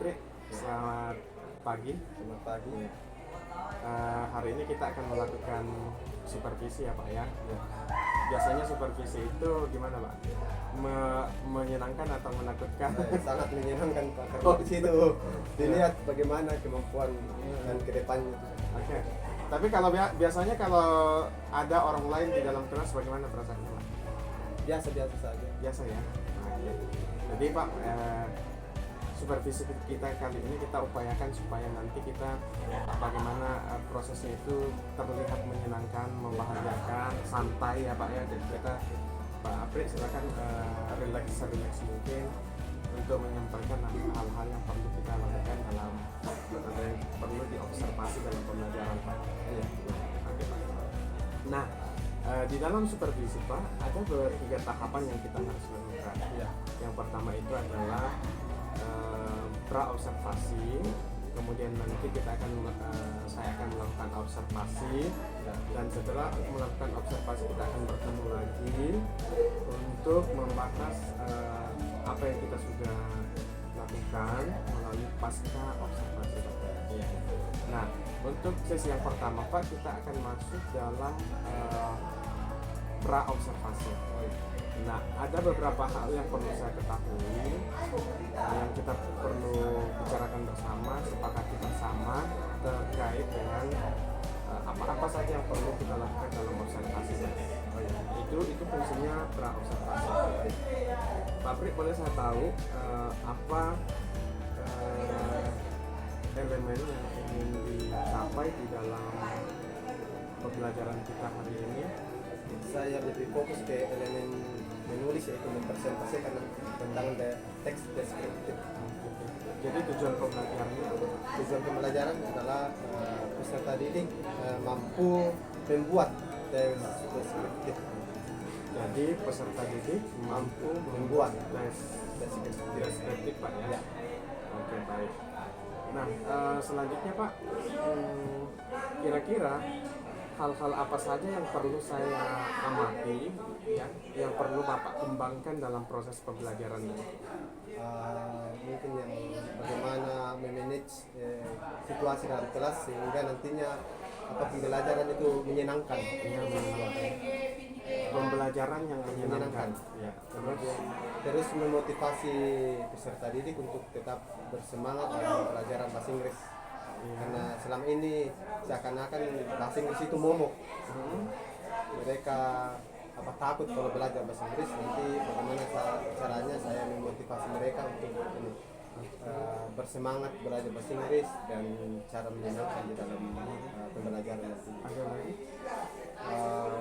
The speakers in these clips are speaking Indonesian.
Pri, selamat pagi. Selamat pagi. Hari ini kita akan melakukan supervisi ya Pak ya. Biasanya supervisi itu gimana Pak? Menyenangkan atau menakutkan? Sangat menyenangkan Pak, karena di situ dilihat bagaimana kemampuan dan kedepannya. Oke. Tapi kalau biasanya kalau ada orang lain di dalam kelas bagaimana perasaannya Pak? Biasa-biasa saja. Biasa ya. Oke. Jadi Pak, supervisi kita kali ini kita upayakan supaya nanti kita bagaimana prosesnya itu terlihat menyenangkan, membahagiakan, santai ya Pak ya. Jadi kita Pak Apri silakan relax mungkin untuk menyampaikan hal-hal yang perlu kita lakukan dalam yang perlu diobservasi dalam pembelajaran Pak. Iya. Oke Pak. Nah, di dalam supervisi Pak ada 3 tahapan yang kita harus lakukan. Iya. Yang pertama itu adalah pra-observasi, kemudian nanti saya akan melakukan observasi, dan setelah melakukan observasi kita akan bertemu lagi untuk membahas apa yang kita sudah lakukan melalui pasca observasi. Nah, untuk sesi yang pertama Pak, kita akan masuk dalam pra-observasi. Nah, ada beberapa hal yang perlu saya ketahui, yang kita perlu bicarakan bersama, sepakati bersama terkait dengan apa saja yang perlu kita lakukan dalam observasi. Itu fungsinya pra-observasi. Pak Pri, boleh saya tahu apa elemen yang ingin dicapai di dalam pembelajaran kita hari ini? Saya lebih fokus ke elemen menulis, yaitu mempresentasikan tentang teks deskriptif. Jadi tujuan pembelajaran adalah peserta didik mampu membuat teks deskriptif. Jadi peserta didik mampu membuat teks deskriptif Pak ya. Oke, baik. Nah, selanjutnya Pak, kira-kira hal-hal apa saja yang perlu saya amati ya, yang perlu Bapak kembangkan dalam proses pembelajaran ini? Mungkin yang bagaimana memanage situasi dalam kelas sehingga nantinya pembelajaran itu menyenangkan. Pembelajaran yang menyenangkan. Ya. Terus memotivasi peserta didik untuk tetap bersemangat dalam pelajaran bahasa Inggris. Karena selama ini seakan-akan bahasa Inggris itu momok. Mereka takut kalau belajar bahasa Inggris. Nanti bagaimana caranya saya memotivasi mereka untuk bersemangat belajar bahasa Inggris dan cara menyenangkan di dalam pembelajaran nanti.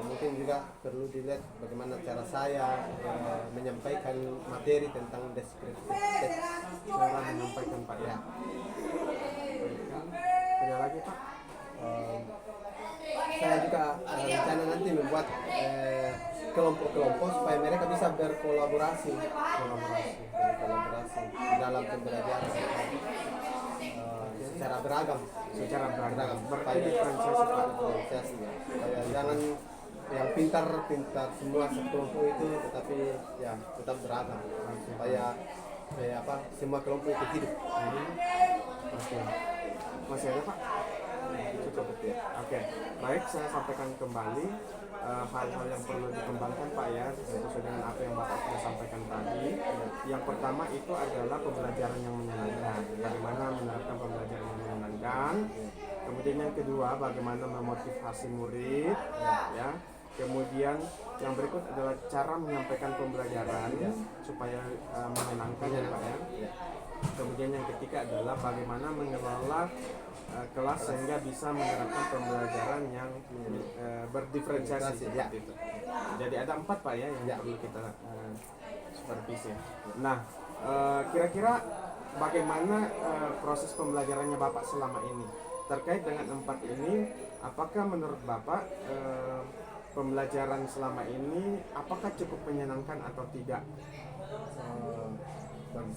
Mungkin juga perlu dilihat bagaimana cara saya menyampaikan materi tentang deskriptif teks. Cara menyampaikan Pak ya. Ada lagi Pak? Saya juga rencana nanti membuat kelompok-kelompok supaya mereka bisa berkolaborasi di dalam pembelajaran secara beragam. Berdiferensiasi ya. Jangan yang pintar semua sekelompok itu, tetapi ya tetap beragam supaya semua kelompok itu hidup. Masih ada Pak? Cukup ya. Oke, baik, saya sampaikan kembali hal-hal yang perlu dikembangkan Pak ya, sesuai dengan apa yang Bapak sudah sampaikan tadi. Yang pertama itu adalah pembelajaran yang menyenangkan. Bagaimana menerapkan pembelajaran yang menyenangkan. Kemudian yang kedua, bagaimana memotivasi murid, ya. Kemudian yang berikut adalah cara menyampaikan pembelajaran supaya menyenangkan ya Pak ya. Kemudian yang ketiga adalah bagaimana mengelola kelas sehingga bisa menerapkan pembelajaran yang berdiferensiasi seperti itu. Jadi ada 4 Pak ya yang perlu kita supervisi. Nah, kira-kira bagaimana proses pembelajarannya Bapak selama ini? Terkait dengan 4 ini, apakah menurut Bapak pembelajaran selama ini apakah cukup menyenangkan atau tidak? Bagi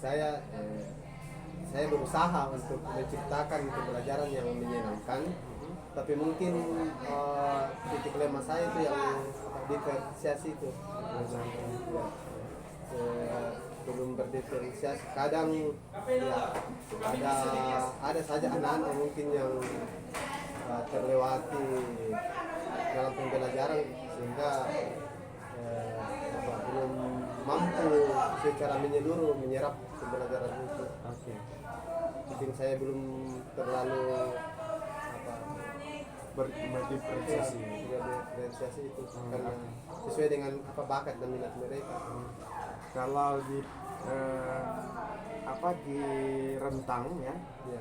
saya berusaha untuk menciptakan pembelajaran yang menyenangkan, tapi mungkin titik lemah saya itu yang diferensiasi itu. belum berdiferensiasi. Kadang ya ada saja anak-anak mungkin yang terlewati dalam pembelajaran sehingga belum mampu secara menyeluruh menyerap pembelajaran itu. Oke. Mungkin saya belum terlalu Berdiferensiasi. diferensiasi itu karena sesuai dengan bakat dan minat mereka. Kalau di di rentang ya, Ya.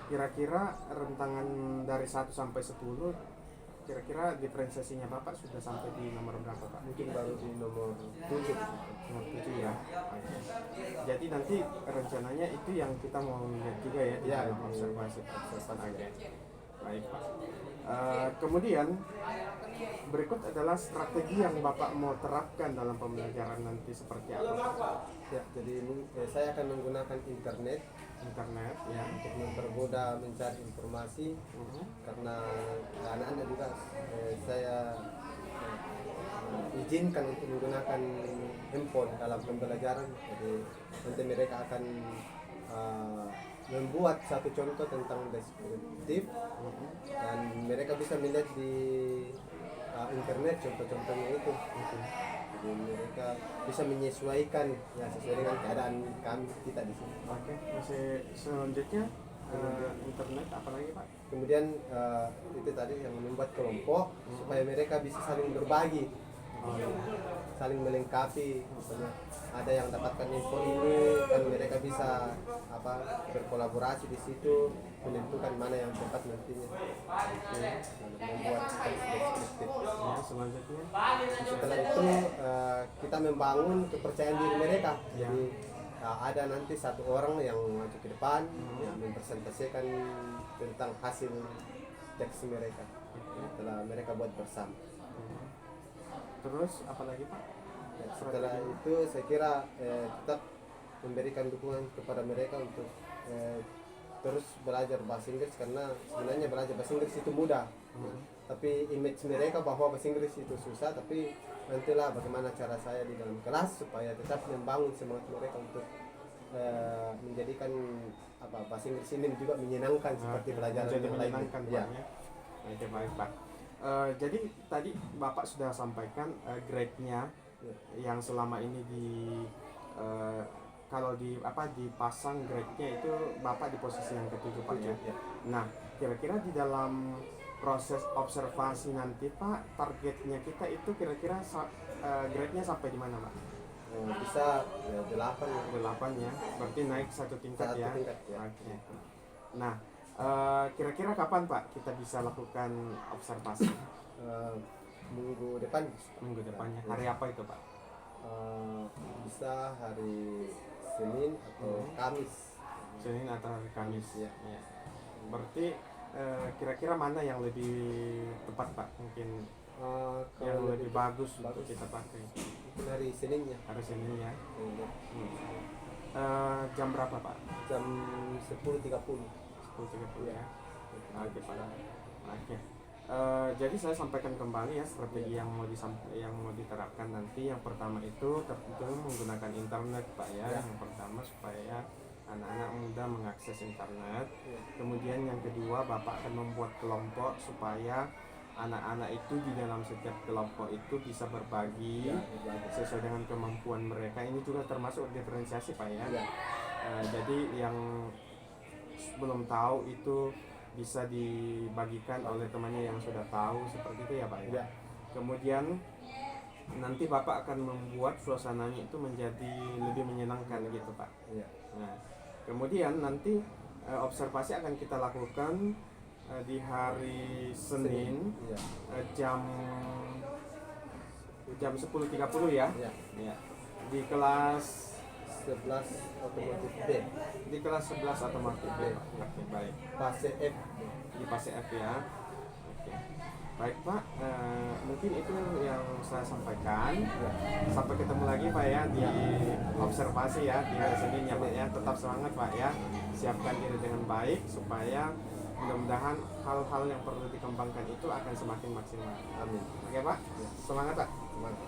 kira-kira rentangan dari 1 sampai 10, kira-kira diferensiasinya Bapak sudah sampai di nomor berapa Pak? Mungkin baru di nomor 7. Nomor 7 ya. Oke. Jadi nanti rencananya itu yang kita mau lihat juga ya di Ya, dalam observasi. Oke. Baik Pak. Kemudian berikut adalah strategi yang Bapak mau terapkan dalam pembelajaran nanti seperti apa? Ya, jadi saya akan menggunakan internet Ya. untuk mempermudah mencari informasi karena anak-anak juga saya izinkan untuk menggunakan handphone dalam pembelajaran. Jadi nanti mereka akan membuat satu contoh tentang deskriptif dan mereka bisa melihat di internet contoh-contohnya itu. Jadi mereka bisa menyesuaikan ya sesuai dengan keadaan kita di sini. Oke. Masih selanjutnya internet apa lagi Pak? Kemudian itu tadi yang membuat kelompok supaya mereka bisa saling berbagi, saling melengkapi. Misalnya ada yang dapatkan info ini dan mereka bisa berkolaborasi di situ menentukan mana yang tepat nantinya. Membuat deskriptif. Ya, selanjutnya. Setelah itu kita membangun kepercayaan diri mereka. Ya. Jadi ada nanti satu orang yang maju ke depan yang mempresentasikan tentang hasil teks mereka setelah mereka buat bersama. Terus apa lagi Pak? Setelah itu saya kira tetap memberikan dukungan kepada mereka untuk terus belajar bahasa Inggris karena sebenarnya belajar bahasa Inggris itu mudah. Tapi image mereka bahwa bahasa Inggris itu susah, tapi nantilah bagaimana cara saya di dalam kelas supaya tetap membangun semangat mereka untuk menjadikan bahasa Inggris ini juga menyenangkan seperti pelajaran jadi yang lain. menyenangkan Ya. Pak ya. Oke, baik Pak. Jadi tadi Bapak sudah sampaikan grade-nya yang selama ini kalau dipasang grade-nya itu Bapak di posisi yang ke-7 Pak ya. Nah, kira-kira di dalam proses observasi nanti Pak, targetnya kita itu kira-kira grade-nya sampai di mana Pak? Bisa 8 ya. 8 ya, berarti naik satu tingkat ya. Oke. Nah, kira-kira kapan Pak kita bisa lakukan observasi? Minggu depan. Minggu depannya. Hari apa itu Pak? Bisa hari Senin atau Kamis. Senin atau hari Kamis Ya. Ya. Berarti kira-kira mana yang lebih tepat Pak? Mungkin yang lebih bagus untuk kita pakai. Mungkin hari Seninnya. Hari Senin ya. Jam berapa Pak? Jam 10.30. 10.30 ya. Oke Pak. Oke. Jadi saya sampaikan kembali ya strategi yang mau diterapkan nanti. Yang pertama itu tentu menggunakan internet Pak ya. Yang pertama supaya anak-anak muda mengakses internet. Kemudian yang kedua Bapak akan membuat kelompok supaya anak-anak itu di dalam setiap kelompok itu bisa berbagi sesuai dengan kemampuan mereka. Ini juga termasuk diferensiasi Pak ya. Jadi yang belum tahu itu bisa dibagikan oleh temannya yang sudah tahu, seperti itu ya Pak ya. Kemudian nanti Bapak akan membuat suasananya itu menjadi lebih menyenangkan gitu Pak. Nah, kemudian nanti observasi akan kita lakukan di hari Senin jam 10.30 ya. Di kelas 11 otomotif B. Di kelas 11 otomotif B. Oke, baik. Fase F. Di fase F ya. Oke. Baik Pak, mungkin itu yang saya sampaikan. Sampai ketemu lagi Pak ya di observasi ya di hari Senin ya Pak ya. Tetap semangat Pak ya. Siapkan diri dengan baik supaya mudah-mudahan hal-hal yang perlu dikembangkan itu akan semakin maksimal. Amin. Oke Pak, semangat Pak. Semangat.